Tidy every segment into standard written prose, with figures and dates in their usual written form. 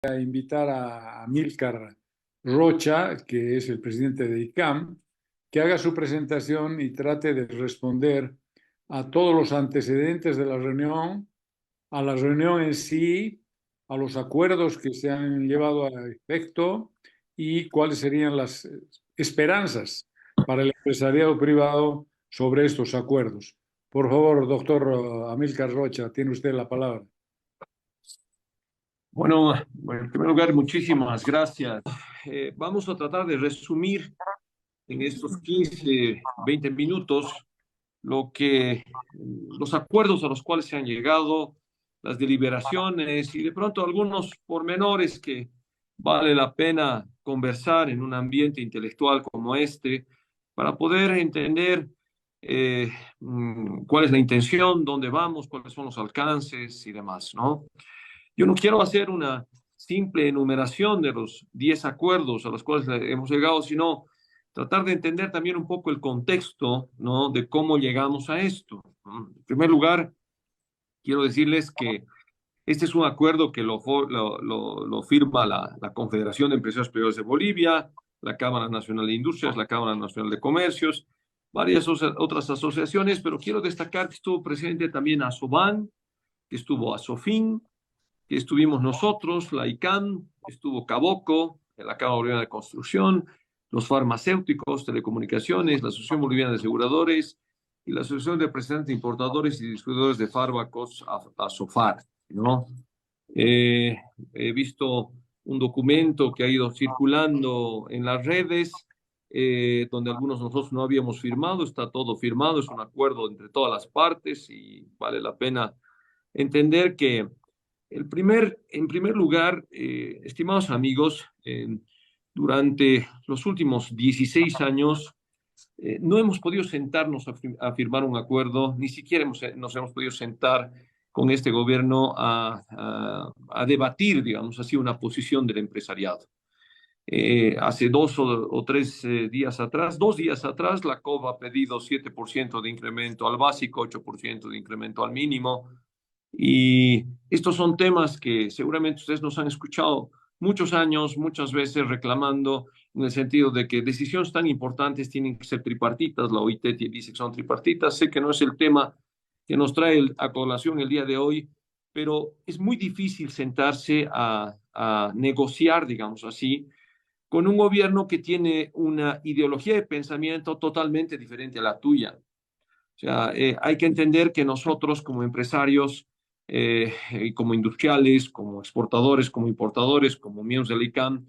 a invitar a Amílcar Rocha, que es el presidente de ICAM, que haga su presentación y trate de responder a todos los antecedentes de la reunión, a la reunión en sí, a los acuerdos que se han llevado a efecto y cuáles serían las esperanzas para el empresariado privado sobre estos acuerdos. Por favor, doctor Amílcar Rocha, tiene usted la palabra. Bueno, en primer lugar, muchísimas gracias. Vamos a tratar de resumir en estos 15, 20 minutos los acuerdos a los cuales se han llegado, las deliberaciones y de pronto algunos pormenores que vale la pena conversar en un ambiente intelectual como este para poder entender cuál es la intención, dónde vamos, cuáles son los alcances y demás, ¿no? Yo no quiero hacer una simple enumeración de los 10 acuerdos a los cuales hemos llegado, sino tratar de entender también un poco el contexto, ¿no? De cómo llegamos a esto. En primer lugar, quiero decirles que este es un acuerdo que lo firma la Confederación de Empresarios Privados de Bolivia, la Cámara Nacional de Industrias, la Cámara Nacional de Comercios, varias otras asociaciones, pero quiero destacar que estuvo presente también ASOBAN, que estuvo ASOFIN, que estuvimos nosotros, la ICANN, estuvo Caboco, la Cámara Boliviana de Construcción, los farmacéuticos, telecomunicaciones, la Asociación Boliviana de Aseguradores y la Asociación de Representantes de Importadores y Distribuidores de Fármacos, ASOFAR, ¿no? He visto un documento que ha ido circulando en las redes, donde algunos de nosotros no habíamos firmado, está todo firmado, es un acuerdo entre todas las partes y vale la pena entender que en primer lugar, estimados amigos, durante los últimos 16 años no hemos podido sentarnos a firmar un acuerdo, ni siquiera nos hemos podido sentar con este gobierno a debatir, digamos así, una posición del empresariado. Hace o tres días atrás, 2 días atrás, la COB ha pedido 7% de incremento al básico, 8% de incremento al mínimo. Y estos son temas que seguramente ustedes nos han escuchado muchos años, muchas veces reclamando en el sentido de que decisiones tan importantes tienen que ser tripartitas. La OIT dice que son tripartitas. Sé que no es el tema que nos trae a colación el día de hoy, pero es muy difícil sentarse a negociar, digamos así, con un gobierno que tiene una ideología de pensamiento totalmente diferente a la tuya. O sea, hay que entender que nosotros como empresarios, como industriales, como exportadores, como importadores, como miembros del ICANN,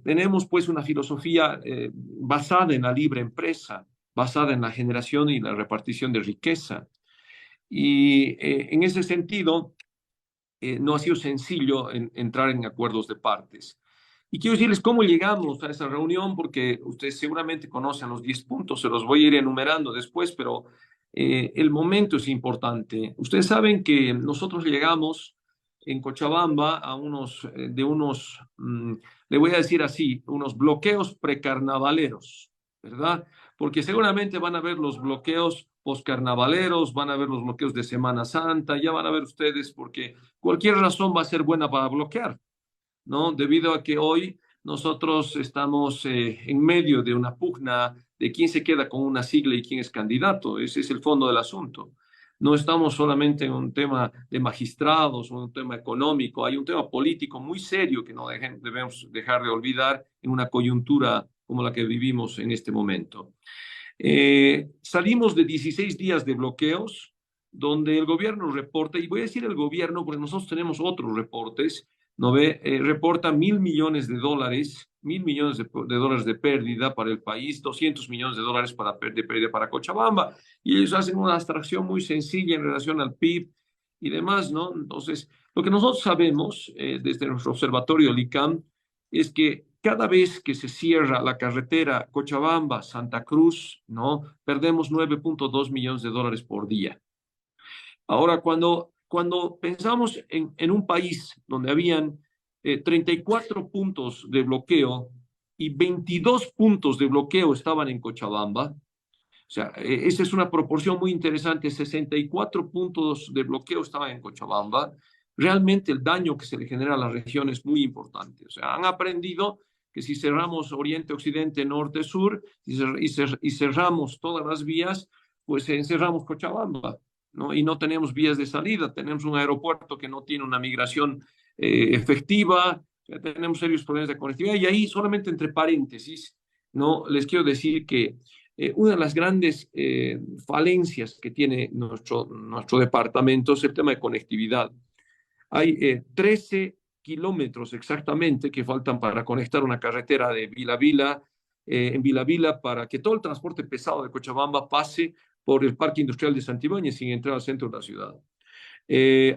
tenemos pues una filosofía basada en la libre empresa, basada en la generación y la repartición de riqueza. Y en ese sentido, no ha sido sencillo entrar en acuerdos de partes. Y quiero decirles cómo llegamos a esa reunión, porque ustedes seguramente conocen los 10 puntos, se los voy a ir enumerando después, pero el momento es importante. Ustedes saben que nosotros llegamos en Cochabamba a le voy a decir así, unos bloqueos precarnavaleros, ¿verdad? Porque seguramente van a ver los bloqueos poscarnavaleros, van a ver los bloqueos de Semana Santa, ya van a ver ustedes, porque cualquier razón va a ser buena para bloquear, ¿no? Debido a que hoy nosotros estamos en medio de una pugna de quién se queda con una sigla y quién es candidato. Ese es el fondo del asunto. No estamos solamente en un tema de magistrados o un tema económico, hay un tema político muy serio que no debemos dejar de olvidar en una coyuntura como la que vivimos en este momento. Salimos de 16 días de bloqueos, donde el gobierno reporta, y voy a decir el gobierno porque nosotros tenemos otros reportes, ¿no ve? Reporta $1.000 millones, $1.000 millones de pérdida para el país, $200 millones de pérdida para Cochabamba, y ellos hacen una abstracción muy sencilla en relación al PIB y demás, ¿no? Entonces, lo que nosotros sabemos desde nuestro observatorio LICAM es que cada vez que se cierra la carretera Cochabamba-Santa Cruz, ¿no? Perdemos $9.2 millones por día. Ahora, cuando pensamos en un país donde habían 34 puntos de bloqueo y 22 puntos de bloqueo estaban en Cochabamba, o sea, esa es una proporción muy interesante, 64 puntos de bloqueo estaban en Cochabamba, realmente el daño que se le genera a la región es muy importante. O sea, han aprendido que si cerramos oriente, occidente, norte, sur, y cerramos todas las vías, pues encerramos Cochabamba, ¿no? Y no tenemos vías de salida, tenemos un aeropuerto que no tiene una migración efectiva, tenemos serios problemas de conectividad, y ahí solamente entre paréntesis, ¿no? Les quiero decir que una de las grandes falencias que tiene nuestro departamento es el tema de conectividad. Hay 13 kilómetros exactamente que faltan para conectar una carretera de Vila Vila, en Vila Vila, para que todo el transporte pesado de Cochabamba pase por el Parque Industrial de Santibáñez sin entrar al centro de la ciudad.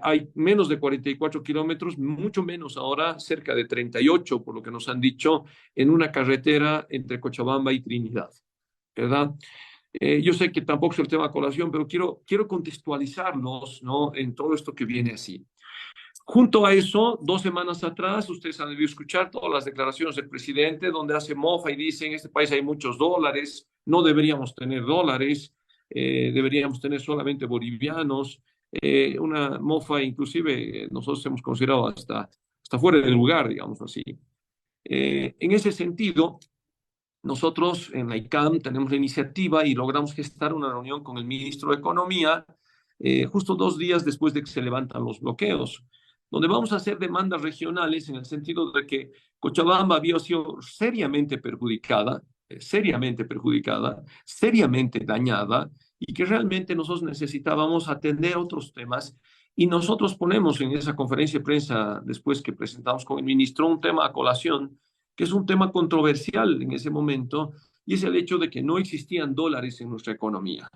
Hay menos de 44 kilómetros, mucho menos ahora, cerca de 38, por lo que nos han dicho, en una carretera entre Cochabamba y Trinidad, ¿verdad? Yo sé que tampoco es el tema de colación, pero quiero contextualizarlos, ¿no? En todo esto que viene así. Junto a eso, 2 semanas atrás, ustedes han debido escuchar todas las declaraciones del presidente, donde hace mofa y dice, en este país hay muchos dólares, no deberíamos tener dólares, deberíamos tener solamente bolivianos. Una mofa, inclusive, nosotros hemos considerado hasta fuera del lugar, digamos así. En ese sentido, nosotros en la ICAM tenemos la iniciativa y logramos gestar una reunión con el ministro de Economía, justo 2 días después de que se levantan los bloqueos, donde vamos a hacer demandas regionales en el sentido de que Cochabamba había sido seriamente perjudicada, seriamente dañada, y que realmente nosotros necesitábamos atender otros temas. Y nosotros ponemos en esa conferencia de prensa, después que presentamos con el ministro, un tema a colación, que es un tema controversial en ese momento, y es el hecho de que no existían dólares en nuestra economía,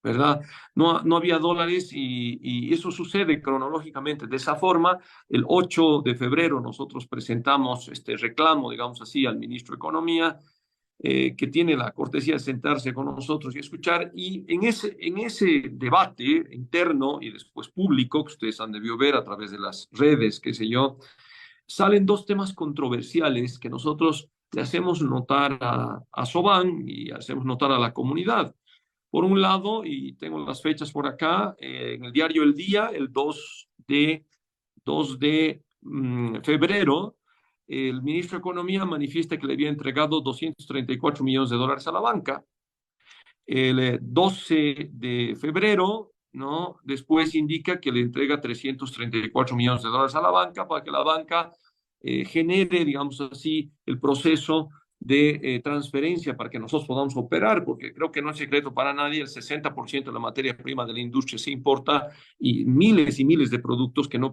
¿verdad? No había dólares, y eso sucede cronológicamente. De esa forma, el 8 de febrero nosotros presentamos este reclamo, digamos así, al ministro de Economía, que tiene la cortesía de sentarse con nosotros y escuchar, y en ese debate interno y después público, que ustedes han debido ver a través de las redes, qué sé yo, salen 2 temas controversiales que nosotros le hacemos notar a Soban y hacemos notar a la comunidad. Por un lado, y tengo las fechas por acá, en el diario El Día, el 2 de febrero, el ministro de Economía manifiesta que le había entregado 234 millones de dólares a la banca. El 12 de febrero, ¿no? Después indica que le entrega 334 millones de dólares a la banca para que la banca genere, digamos así, el proceso de transferencia para que nosotros podamos operar, porque creo que no es secreto para nadie, el 60% de la materia prima de la industria se importa, y miles de productos que no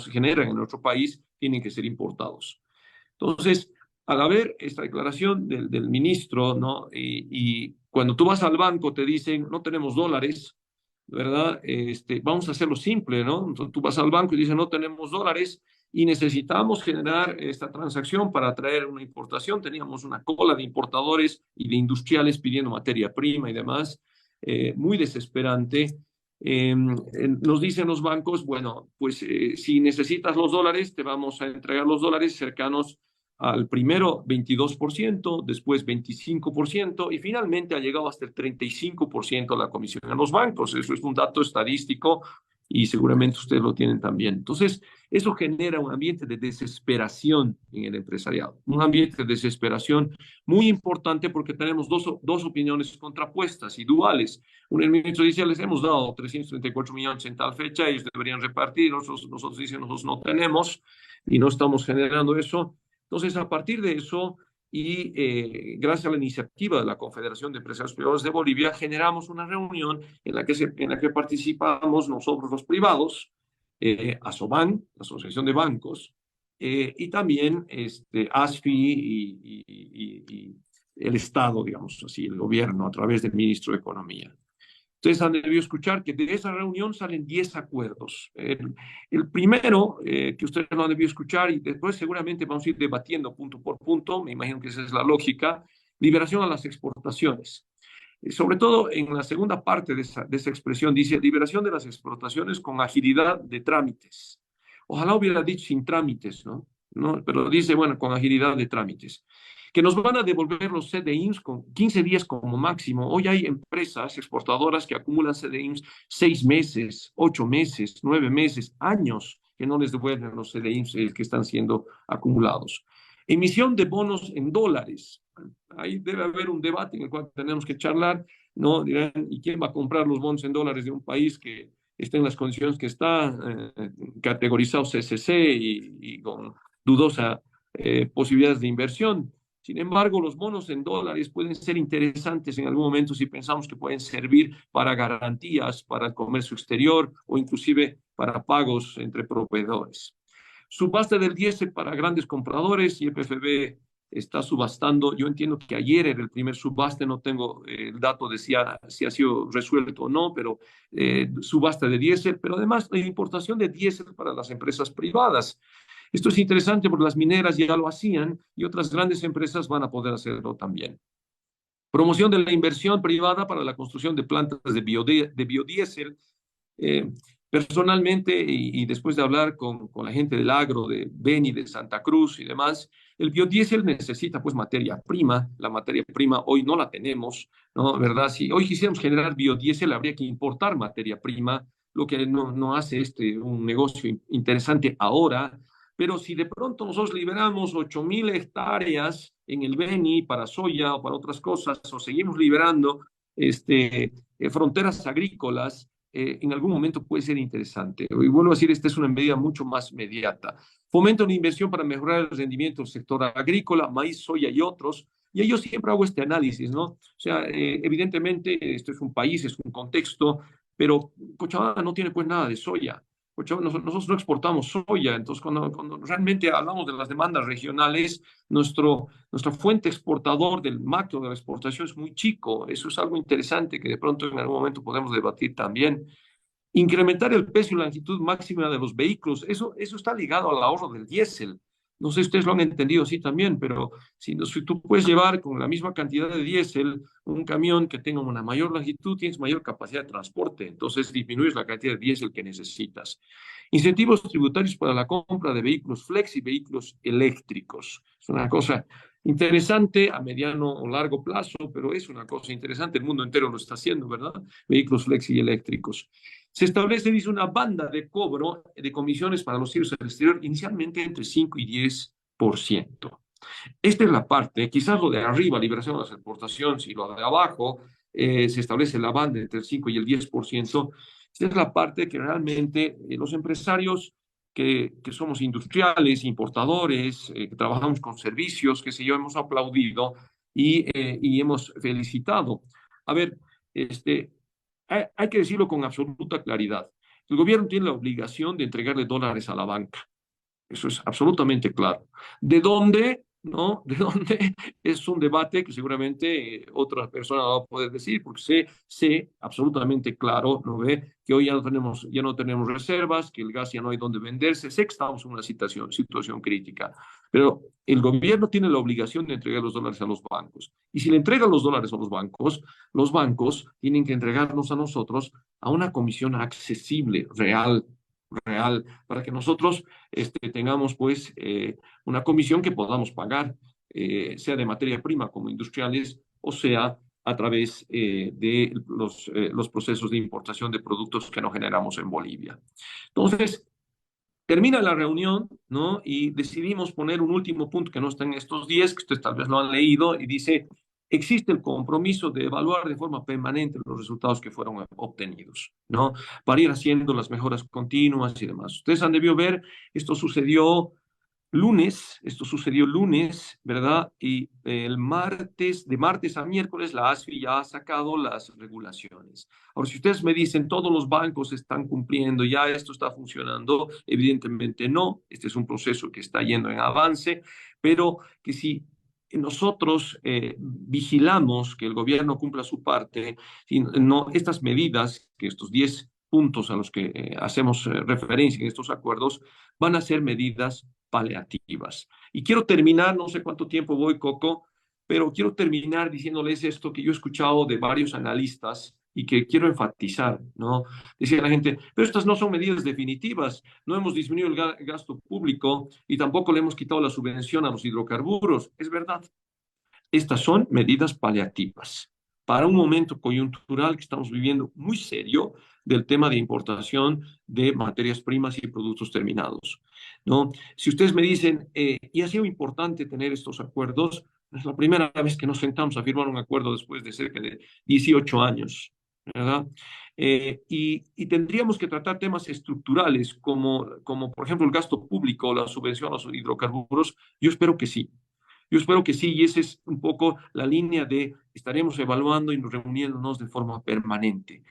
se generan en nuestro país, tienen que ser importados. Entonces, al haber esta declaración del ministro, ¿no? Y cuando tú vas al banco te dicen, no tenemos dólares, ¿verdad? Vamos a hacerlo simple, ¿no? Entonces, tú vas al banco y dices, no tenemos dólares y necesitamos generar esta transacción para traer una importación. Teníamos una cola de importadores y de industriales pidiendo materia prima y demás, muy desesperante. Nos dicen los bancos, bueno, pues si necesitas los dólares, te vamos a entregar los dólares cercanos al primero 22%, después 25%, y finalmente ha llegado hasta el 35% la comisión a los bancos. Eso es un dato estadístico y seguramente ustedes lo tienen también. Entonces, eso genera un ambiente de desesperación en el empresariado, un ambiente de desesperación muy importante, porque tenemos dos opiniones contrapuestas y duales. El ministro dice, les hemos dado 334 millones en tal fecha, ellos deberían repartir, nosotros dicen, nosotros no tenemos y no estamos generando eso. Entonces, a partir de eso, y gracias a la iniciativa de la Confederación de Empresarios Privados de Bolivia, generamos una reunión en la que participamos nosotros los privados, ASOBAN, la Asociación de Bancos, y también ASFI y el Estado, digamos así, el gobierno, a través del ministro de Economía. Ustedes han debido escuchar que de esa reunión salen 10 acuerdos. El primero, que ustedes lo han debido escuchar, y después seguramente vamos a ir debatiendo punto por punto, me imagino que esa es la lógica: liberación a las exportaciones. Sobre todo en la segunda parte de esa expresión dice liberación de las exportaciones con agilidad de trámites. Ojalá hubiera dicho sin trámites, ¿no? Pero dice, bueno, con agilidad de trámites. Que nos van a devolver los CDIs con 15 días como máximo. Hoy hay empresas exportadoras que acumulan CDIs 6 meses, 8 meses, 9 meses, años, que no les devuelven los CDIs que están siendo acumulados. Emisión de bonos en dólares. Ahí debe haber un debate en el cual tenemos que charlar, ¿no? Dirán, ¿y quién va a comprar los bonos en dólares de un país que está en las condiciones que está, categorizado CCC y con dudosa posibilidades de inversión? Sin embargo, los bonos en dólares pueden ser interesantes en algún momento si pensamos que pueden servir para garantías, para el comercio exterior o inclusive para pagos entre proveedores. Subasta del diésel para grandes compradores y FFB está subastando. Yo entiendo que ayer era el primer subaste, no tengo el dato de si ha sido resuelto o no, pero subasta de diésel, pero además la importación de diésel para las empresas privadas. Esto es interesante porque las mineras ya lo hacían y otras grandes empresas van a poder hacerlo también. Promoción de la inversión privada para la construcción de plantas de biodiesel. Eh, Personalmente, y después de hablar con la gente del agro, de Beni, de Santa Cruz y demás, el biodiesel necesita pues materia prima. La materia prima hoy no la tenemos, ¿no? ¿Verdad? Si hoy quisiéramos generar biodiesel, habría que importar materia prima, lo que no hace un negocio interesante ahora. Pero si de pronto nosotros liberamos 8.000 hectáreas en el Beni para soya o para otras cosas, o seguimos liberando fronteras agrícolas, en algún momento puede ser interesante. Y vuelvo a decir, esta es una medida mucho más inmediata. Fomento una inversión para mejorar el rendimiento del sector agrícola, maíz, soya y otros. Y yo siempre hago este análisis, ¿no? O sea, evidentemente, esto es un país, es un contexto, pero Cochabamba no tiene pues nada de soya. Nosotros no exportamos soya, entonces cuando realmente hablamos de las demandas regionales, nuestra fuente exportador del macro de la exportación es muy chico. Eso es algo interesante que de pronto en algún momento podemos debatir también. Incrementar el peso y la longitud máxima de los vehículos, eso está ligado al ahorro del diésel. No sé si ustedes lo han entendido así también, pero si tú puedes llevar con la misma cantidad de diésel un camión que tenga una mayor longitud, tienes mayor capacidad de transporte, entonces disminuyes la cantidad de diésel que necesitas. Incentivos tributarios para la compra de vehículos flex y vehículos eléctricos. Es una cosa interesante a mediano o largo plazo, pero es una cosa interesante. El mundo entero lo está haciendo, ¿verdad? Vehículos flex y eléctricos. Se establece, dice, una banda de cobro de comisiones para los servicios al exterior, inicialmente entre 5 y 10%. Esta es la parte, quizás lo de arriba, liberación de las exportaciones, y lo de abajo, se establece la banda entre el 5 y el 10%. Esta es la parte que realmente los empresarios que somos industriales, importadores, que trabajamos con servicios, qué sé yo, hemos aplaudido y hemos felicitado. A ver, hay que decirlo con absoluta claridad. El gobierno tiene la obligación de entregarle dólares a la banca. Eso es absolutamente claro. ¿De dónde? ¿No? ¿De dónde? Es un debate que seguramente otra persona va a poder decir, porque sé absolutamente claro, ¿no ve? Que hoy ya no tenemos reservas, que el gas ya no hay dónde venderse. Sé que estamos en una situación crítica, pero el gobierno tiene la obligación de entregar los dólares a los bancos. Y si le entregan los dólares a los bancos tienen que entregarnos a nosotros a una comisión accesible, real, para que nosotros tengamos pues una comisión que podamos pagar, sea de materia prima como industriales o sea a través de los procesos de importación de productos que no generamos en Bolivia. Entonces, termina la reunión, ¿no? Y decidimos poner un último punto que no está en estos 10, que ustedes tal vez lo han leído, y dice, existe el compromiso de evaluar de forma permanente los resultados que fueron obtenidos, ¿no? Para ir haciendo las mejoras continuas y demás. Ustedes han debido ver, esto sucedió lunes, ¿verdad? Y el martes, de martes a miércoles, la ASFI ya ha sacado las regulaciones. Ahora, si ustedes me dicen, todos los bancos están cumpliendo, ya esto está funcionando, evidentemente no, este es un proceso que está yendo en avance, pero que si nosotros vigilamos que el gobierno cumpla su parte, si no, estas medidas, que estos 10 puntos a los que hacemos referencia en estos acuerdos, van a ser medidas paliativas. Y quiero terminar, no sé cuánto tiempo voy, Coco, pero quiero terminar diciéndoles esto que yo he escuchado de varios analistas y que quiero enfatizar, ¿no? Decía la gente, pero estas no son medidas definitivas, no hemos disminuido el gasto público y tampoco le hemos quitado la subvención a los hidrocarburos. Es verdad, estas son medidas paliativas. para un momento coyuntural que estamos viviendo muy serio del tema de importación de materias primas y productos terminados, ¿no? Si ustedes me dicen, y ha sido importante tener estos acuerdos, es la primera vez que nos sentamos a firmar un acuerdo después de cerca de 18 años, ¿verdad? Y tendríamos que tratar temas estructurales como, por ejemplo, el gasto público, la subvención a los hidrocarburos. Yo espero que sí. Yo espero que sí, y esa es un poco la línea de estaremos evaluando y reuniéndonos de forma permanente.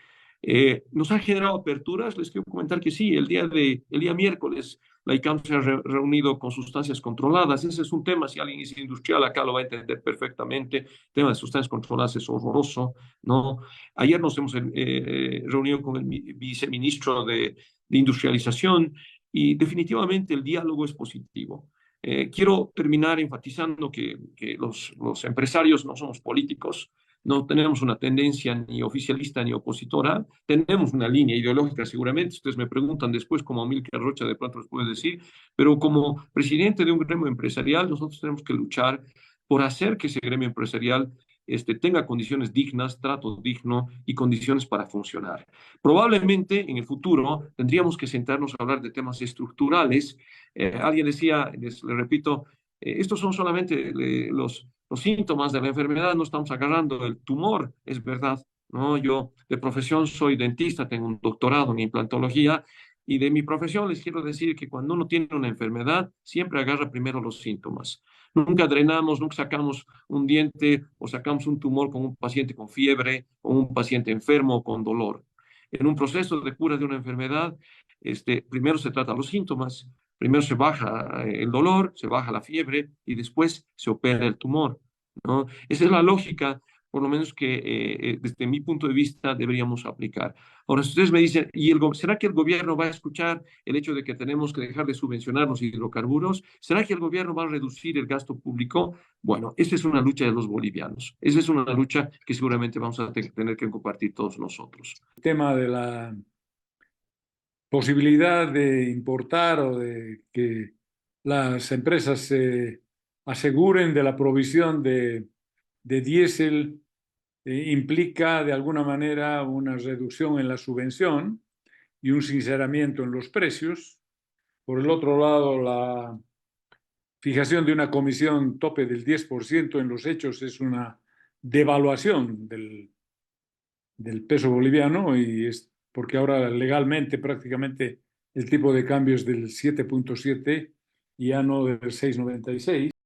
¿Nos han generado aperturas? Les quiero comentar que sí, el día miércoles la ICAM se ha reunido con sustancias controladas. Ese es un tema, si alguien es industrial acá lo va a entender perfectamente. El tema de sustancias controladas es horroroso, ¿no? Ayer nos hemos reunido con el viceministro de Industrialización y definitivamente el diálogo es positivo. Quiero terminar enfatizando que los empresarios no somos políticos, no tenemos una tendencia ni oficialista ni opositora, tenemos una línea ideológica seguramente, ustedes me preguntan después como Amílcar Rocha de pronto les puedo decir, pero como presidente de un gremio empresarial nosotros tenemos que luchar por hacer que ese gremio empresarial tenga condiciones dignas, trato digno y condiciones para funcionar. Probablemente en el futuro tendríamos que sentarnos a hablar de temas estructurales. Alguien decía, le repito, estos son solamente los síntomas de la enfermedad, no estamos agarrando el tumor, es verdad, ¿no? Yo de profesión soy dentista, tengo un doctorado en implantología y de mi profesión les quiero decir que cuando uno tiene una enfermedad, siempre agarra primero los síntomas. Nunca drenamos, nunca sacamos un diente o sacamos un tumor con un paciente con fiebre o un paciente enfermo o con dolor. En un proceso de cura de una enfermedad, primero se trata los síntomas, primero se baja el dolor, se baja la fiebre y después se opera el tumor, ¿no? Esa es la lógica, por lo menos que desde mi punto de vista deberíamos aplicar. Ahora, si ustedes me dicen, ¿será que el gobierno va a escuchar el hecho de que tenemos que dejar de subvencionar los hidrocarburos? ¿Será que el gobierno va a reducir el gasto público? Bueno, esa es una lucha de los bolivianos. Esa es una lucha que seguramente vamos a tener que compartir todos nosotros. El tema de la posibilidad de importar o de que las empresas se aseguren de la provisión de diésel implica de alguna manera una reducción en la subvención y un sinceramiento en los precios. Por el otro lado, la fijación de una comisión tope del 10% en los hechos es una devaluación del peso boliviano y es porque ahora legalmente prácticamente el tipo de cambio es del 7.7 y ya no del 6.96.